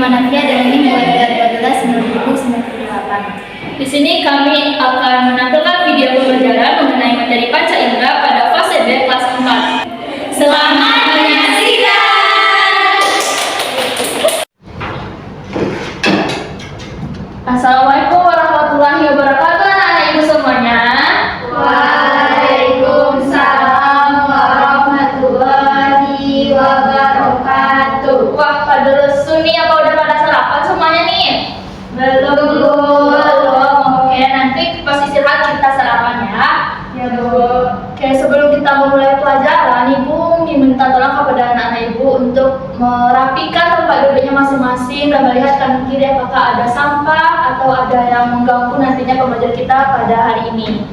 Manafia dan ini mulai 2012-2098. Di sini kami akan menampilkan video pembelajaran mengenai materi panca indera pada fase B kelas 4. Selamat menyaksikan. Assalamualaikum warahmatullahi wabarakatuh, anak-anak ibu semuanya. Waalaikumsalam warahmatullahi wabarakatuh. Wah, pada resu nih, apa udah pada sarapan semuanya nih? Belum. Oke, nanti pas istirahat kita sarapan ya. Ya, Bu. Oke, sebelum kita memulai pelajaran, Ibu diminta tolong kepada anak-anak Ibu untuk merapikan tempat duduknya masing-masing dan melihat kanan kiri apakah ada sampah atau ada yang mengganggu nantinya pembelajaran kita pada hari ini.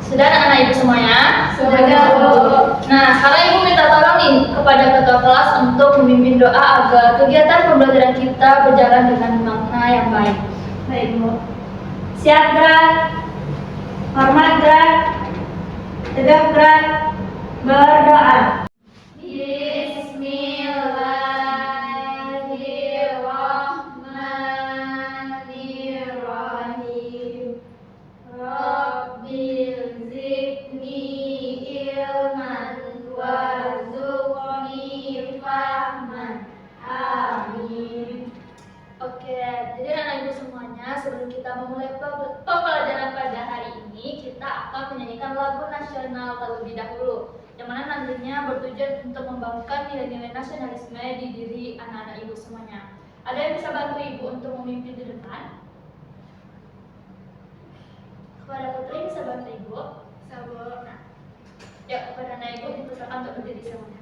Sudah anak-anak Ibu semuanya? Sudah, Bu. Nah, sekarang Ibu minta tolong nih kepada ketua kelas untuk memimpin doa agar kegiatan pembelajaran kita berjalan dengan makna yang baik. Baik, Bu. Siap gerak, hormat gerak, tegap gerak, berdoa. Bismillahirrahmanirrahim. Rabbil zidni ilman warzuqni fahman. Amin. Oke, jadi anak ibu semuanya, sebelum kita memulai pembelajaran pada hari ini, kita akan menyanyikan lagu nasional terlebih dahulu, yang mana nantinya bertujuan untuk membangunkan nilai-nilai nasionalisme di diri anak-anak ibu semuanya. Ada yang bisa bantu ibu untuk memimpin di depan? Kepada Putri bisa bantu ibu? Sabar. Nah, ya kepada anak ibu dipersilakan untuk berdiri semuanya.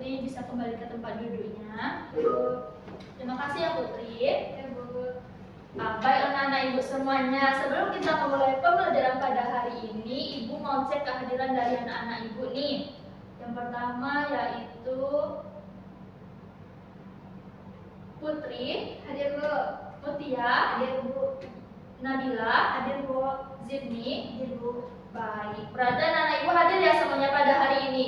Bisa kembali ke tempat duduknya. Terima kasih ya Putri. Ya, Bu. Baik anak-anak ibu semuanya, sebelum kita memulai pembelajaran pada hari ini, ibu mau cek kehadiran dari anak-anak ibu nih. Yang pertama yaitu Putri, Hadir, Bu. Mutia, Hadir, Bu. Nabila, Hadir, Bu. Zidni. Hadir, Bu. Baik, berarti anak-anak ibu hadir ya semuanya pada hari ini.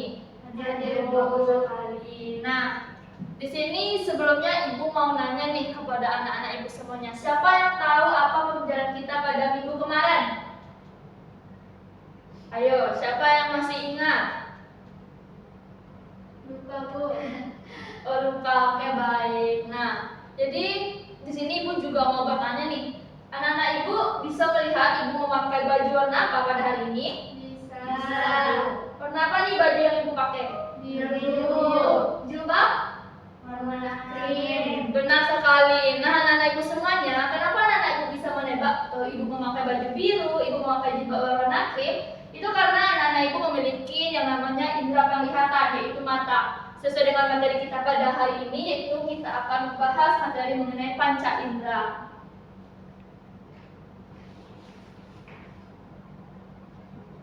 Hadir, Bu. Bagus sekali. Nah, di sini sebelumnya ibu mau nanya nih kepada anak-anak ibu semuanya, siapa yang tahu apa pembelajaran kita pada minggu kemarin? Ayo, siapa yang masih ingat? Lupa, Bu. Oh lupa, oke baik. Nah, jadi di sini ibu juga mau bertanya nih, anak-anak ibu bisa melihat ibu memakai baju warna apa pada hari ini? Bisa. Warna apa nih baju yang ibu pakai? Biru. Jilbab? Warna krim. Benar sekali. Nah, anak-anak ibu semuanya, kenapa anak-anak ibu bisa menebak ibu memakai baju biru, ibu memakai jilbab warna krim? Itu karena anak-anak ibu memiliki yang namanya indera penglihatan, yaitu mata. Sesuai dengan materi kita pada hari ini, yaitu kita akan membahas materi mengenai panca indera.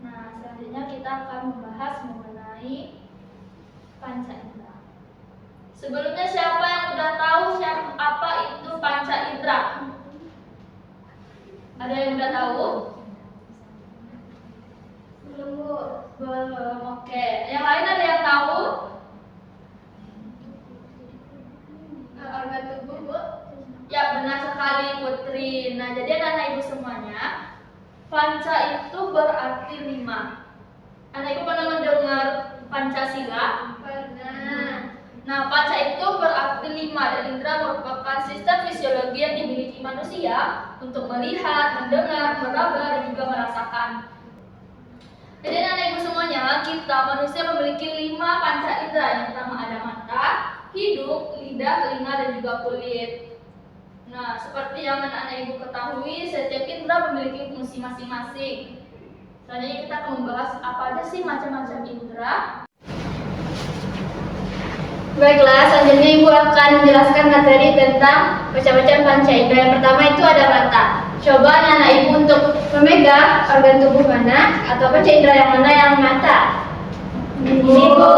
Nah, selanjutnya kita akan membahas mengenai panca indera. Sebelumnya siapa yang udah tahu apa itu panca indera? Ada yang udah tahu? Belum, Bu. Belum. Oke. Yang lain ada yang tahu? Organ tubuh, Bu. Ya, benar sekali Putri. Nah, jadi anak-anak ibu semuanya, panca itu berarti 5. Anak ibu pernah mendengar Pancasila? Pernah. Nah, panca itu berarti 5 dan indera merupakan sistem fisiologi yang dimiliki manusia untuk melihat, mendengar, meraba, dan juga merasakan. Jadi anak ibu semuanya, kita manusia memiliki 5 panca indera. Yang pertama ada mata, hidung, lidah, telinga, dan juga kulit. Nah, seperti yang anak ibu ketahui, setiap indera memiliki fungsi masing-masing. Selanjutnya kita akan membahas apa aja sih macam-macam indera. Baiklah, selanjutnya ibu akan menjelaskan materi tentang macam-macam panca indera. Yang pertama itu ada mata. Coba anak ibu untuk memegang organ tubuh mana atau panca indera yang mana yang mata? Ini bu,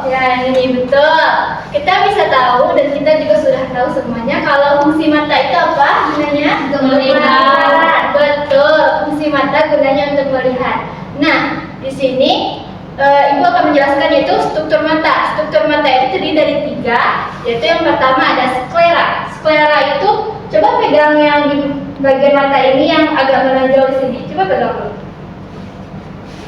ya ini betul. Kita bisa tahu dan kita juga sudah tahu semuanya kalau fungsi mata itu apa gunanya? Melihat. Betul, fungsi mata gunanya untuk melihat. Nah, di sini ibu akan menjelaskan yaitu struktur mata. Struktur mata itu terdiri dari 3, yaitu yang pertama ada sklera. Sklera itu coba pegang yang di bagian mata ini yang agak menonjol di sini. Coba pegang dulu.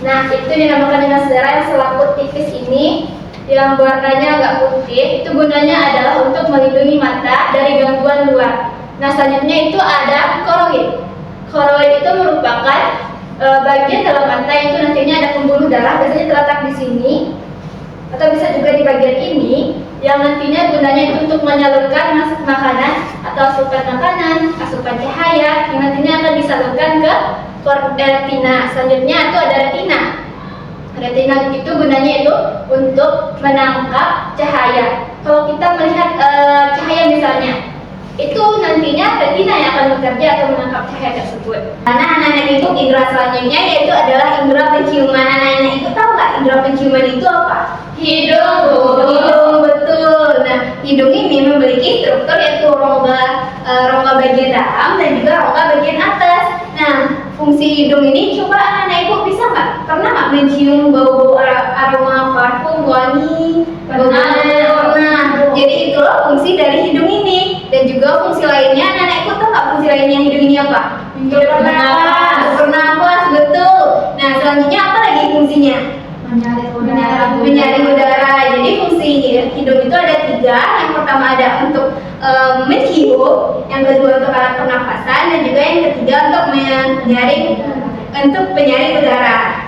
Nah, itu dinamakan dengan sklera yang selaput tipis ini yang warnanya agak putih. Itu gunanya adalah untuk melindungi mata dari gangguan luar. Nah, selanjutnya itu ada koroid. Koroid itu merupakan bagian dalam mata itu nantinya ada pembuluh darah, biasanya terletak di sini atau bisa juga di bagian ini yang nantinya gunanya itu untuk menyalurkan makanan atau asupan makanan, asupan cahaya yang nantinya akan disalurkan ke retina. Selanjutnya itu ada retina. Retina itu gunanya itu untuk menangkap cahaya. Kalau kita melihat cahaya misalnya, itu nantinya retina yang akan bekerja atau menangkap cahaya tersebut. Karena anak-anak itu indera selanjutnya yaitu adalah indera penciuman. Anak-anak itu tahu nggak indera penciuman itu apa? Hidung, Bu. Hidung, betul. Nah, hidung ini memiliki struktur yaitu rongga bagian dalam dan juga rongga bagian atas. Nah, fungsi hidung ini coba anak-anak ibu bisa nggak? Pernah nggak mencium bau-bau aroma parfum wangi? Pernah. Jadi itulah fungsi dari hidung ini. Dan juga fungsi lainnya, anak-anak ibu tahu nggak fungsi lainnya hidung ini apa? Bernafas, betul. Nah, selanjutnya apa lagi fungsinya? Menyaring udara. Jadi fungsi hidung itu ada 3. Yang pertama ada untuk mencium, yang kedua untuk alat pernafasan, dan juga yang ketiga untuk penyaring udara.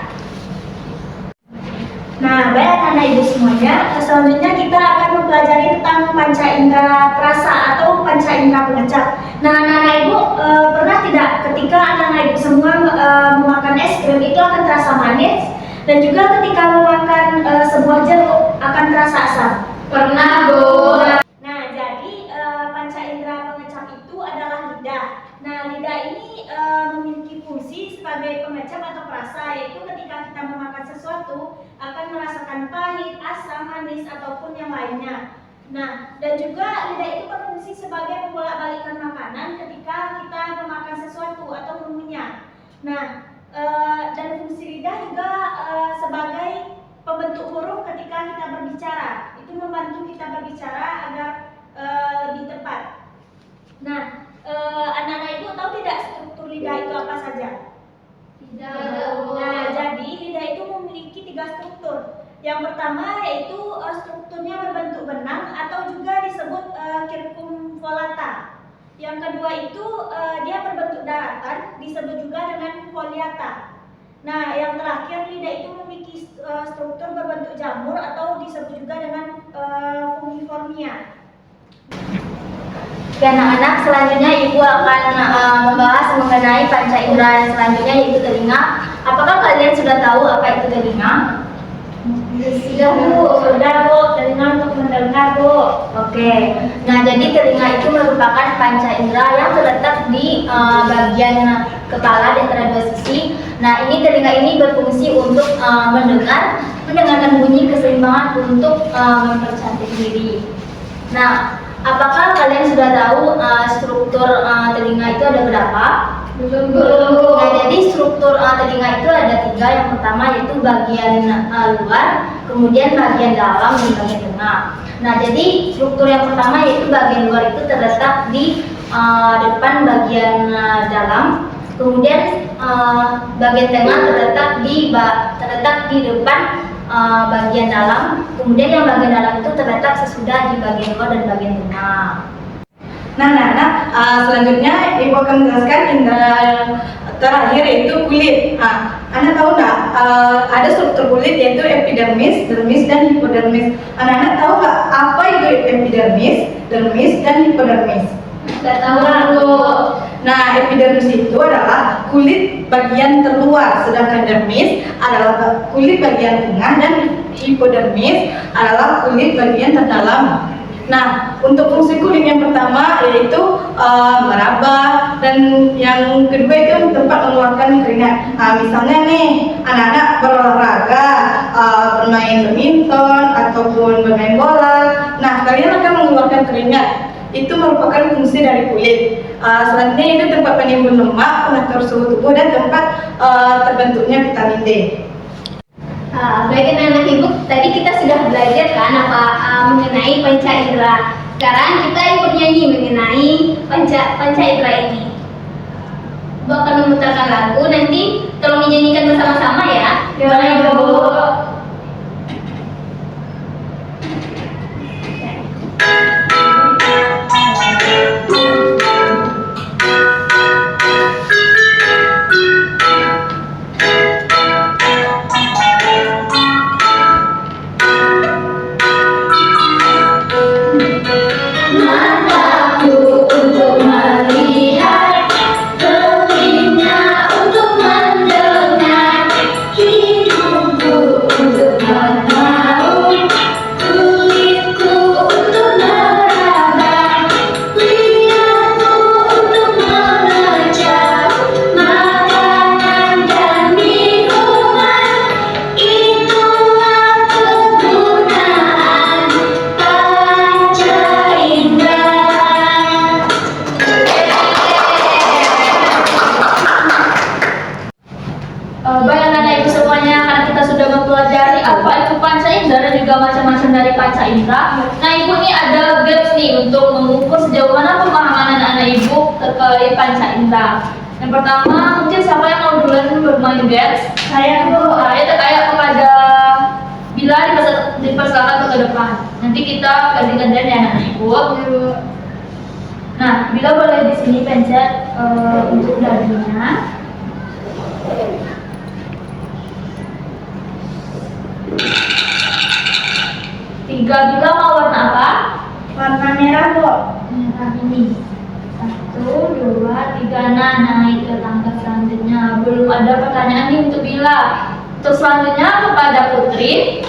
Nah, baik anak ibu semuanya, selanjutnya kita akan mempelajari tentang panca indera perasa atau panca indera pengecap. Nah, anak-anak ibu pernah tidak ketika anak-anak ibu semua memakan es krim itu akan terasa manis dan juga ketika memakan sebuah jeruk akan terasa asam? Pernah, Bu. Nah, jadi panca indera pengecap itu adalah lidah. Nah, lidah ini memiliki fungsi sebagai pengecap atau perasa, yaitu ketika kita memakan sesuatu akan merasakan pahit, asam, manis, ataupun yang lainnya. Nah, dan juga lidah itu berfungsi sebagai membolak-balikkan makanan ketika kita memakan sesuatu atau mengunyah. Nah, dan fungsi lidah juga sebagai pembentuk huruf ketika kita berbicara. Itu membantu kita berbicara agar lebih tepat. Nah, anak-anak ibu tahu tidak struktur lidah itu apa saja? Nah, jadi lidah itu memiliki 3 struktur. Yang pertama yaitu strukturnya berbentuk benang atau juga disebut circumfollata. Yang kedua itu dia berbentuk daratan, disebut juga dengan foliata. Nah, yang terakhir lidah itu memiliki struktur berbentuk jamur atau disebut juga dengan fungiformia. Oke anak-anak, selanjutnya ibu akan membahas mengenai panca indera yang selanjutnya yaitu telinga. Apakah kalian sudah tahu apa itu telinga? Sudah Bu, telinga untuk mendengar Bu. Oke, nah jadi telinga itu merupakan panca indera yang terletak di bagian kepala di antara 2 sisi. Nah ini telinga ini berfungsi untuk mendengarkan bunyi keseimbangan untuk mempercantik diri. Nah, apakah kalian sudah tahu struktur telinga itu ada berapa? Belum. Nah, jadi struktur telinga itu ada 3. Yang pertama yaitu bagian luar, kemudian bagian dalam dan bagian tengah. Nah, jadi struktur yang pertama yaitu bagian luar itu terletak di depan bagian dalam, kemudian bagian tengah terletak di depan bagian dalam, kemudian yang bagian dalam itu terletak sesudah di bagian luar dan bagian tengah. Nah, selanjutnya Ibu akan menjelaskan indera terakhir yaitu kulit. Anda tahu nggak ada struktur kulit yaitu epidermis, dermis, dan hipodermis. Anak-anak tahu nggak apa itu epidermis, dermis, dan hipodermis? Nggak tahu Bu. Nah, epidermis itu adalah kulit bagian terluar, sedangkan dermis adalah kulit bagian tengah, dan hipodermis adalah kulit bagian terdalam. Nah, untuk fungsi kulit yang pertama yaitu meraba, dan yang kedua itu tempat mengeluarkan keringat. Misalnya nih, anak-anak berolahraga, bermain badminton ataupun bermain bola. Nah, kalian akan mengeluarkan keringat. Itu merupakan fungsi dari kulit. Selanjutnya itu tempat penimbun lemak, pengatur suhu tubuh, dan tempat terbentuknya vitamin D. Baik anak-anak Ibu, tadi kita sudah belajar kan mengenai panca indera. Sekarang kita ikut nyanyi mengenai panca indera ini. Ibu akan memutarkan lagu, nanti tolong dinyanyikan bersama-sama ya. Boleh, Bu. Mataku untuk melihat, telinga untuk mendengar, hidungku untuk mengetahui, kulitku untuk meraba, lihatku untuk mengecap makanan dan minuman. Itulah kegunaan panca indera. Baik anak-anak Ibu semuanya, karena kita sudah mempelajari apa itu panca indera dan juga macam-macam dari panca indera. Nah, Ibu ini ada gaps nih untuk mengukur sejauh mana pemahaman anak-anak Ibu terkait panca indera. Yang pertama, mungkin siapa yang mau duluan bermain gaps? Saya, Bu. Itu kayak kepada Bila dipersilakan ke depan. Nanti kita ganti-gantian ya anak-anak Ibu. Nah, Bila boleh di sini pencet untuk dadinya. Tiga, Bila mau warna apa? Warna merah, Bu. Merah ini. 1, 2, 3. Nah, naik ke tangga selanjutnya. Belum ada pertanyaan nih untuk Bila. Untuk selanjutnya kepada Putri.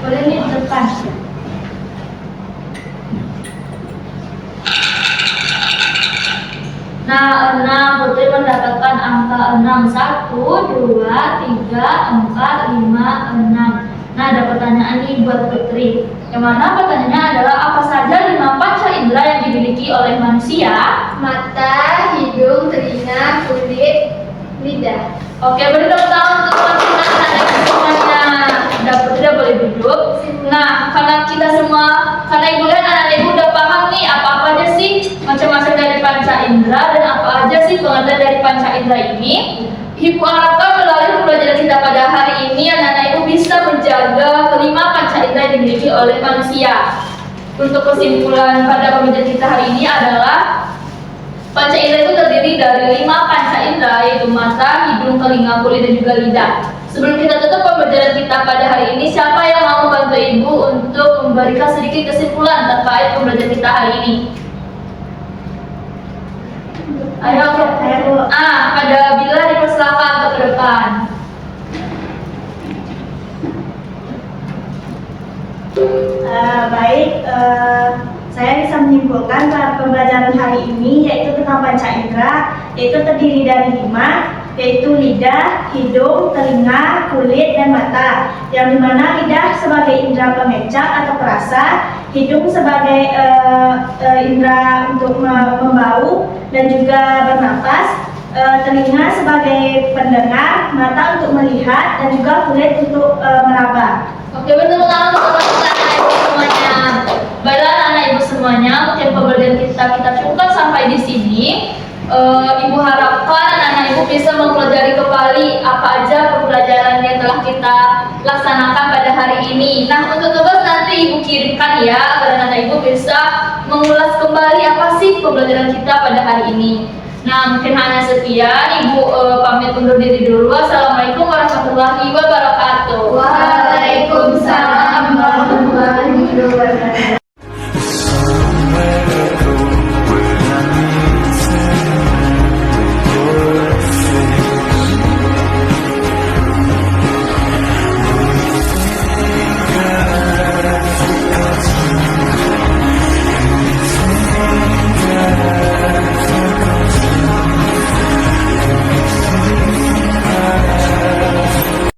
Boleh nih di depan. Nah, 6, Putri mendapatkan angka 6. 1, 2, 3, 4, 5, 6. Nah, ada pertanyaan nih buat Putri. Yang mana pertanyaannya adalah apa saja 5 panca indera yang dimiliki oleh manusia? Mata, hidung, telinga, kulit, lidah. Oke, beri tepuk tangan untuk teman-teman anak semuanya. Putri udah boleh duduk. Nah, karena Ibu lihat anak Ibu udah paham nih apa-apa aja sih macam-macam dari panca indera dan apa aja sih pengertian dari panca indera ini. Ibu harapkan melalui pembelajaran kita pada hari ini anak-anak Ibu bisa menjaga kelima panca indera yang dimiliki oleh manusia. Untuk kesimpulan pada pembelajaran kita hari ini adalah panca indera itu terdiri dari 5 panca indera, yaitu mata, hidung, telinga, kulit, dan juga lidah. Sebelum kita tutup pembelajaran kita pada hari ini, siapa yang mau membantu Ibu untuk memberikan sedikit kesimpulan terkait pembelajaran kita hari ini? Ayo, Saya, Bu. pada Bila dipersilakan untuk ke depan. Baik, saya bisa menyimpulkan pada pembelajaran hari ini yaitu tentang panca indera, yaitu terdiri dari 5, yaitu lidah, hidung, telinga, kulit, dan mata. Yang dimana lidah sebagai indera pengecap atau perasa, hidung sebagai indera untuk membau dan juga bernapas, telinga sebagai pendengar, mata untuk melihat, dan juga kulit untuk meraba. Oke, betul tangan untuk teman-teman anak Ibu semuanya. Baiklah anak Ibu semuanya, mungkin pembelajaran kita cukupkan sampai di sini. Ibu harapkan anak-anak Ibu Ibu bisa mempelajari kembali apa aja pembelajaran yang telah kita laksanakan pada hari ini. Nah, untuk tugas nanti Ibu kirimkan ya, agar anak Ibu bisa mengulas kembali apa sih pembelajaran kita pada hari ini. Nah, mungkin hanya sekian. Ibu pamit undur diri dulu. Assalamualaikum warahmatullahi wabarakatuh. Wah.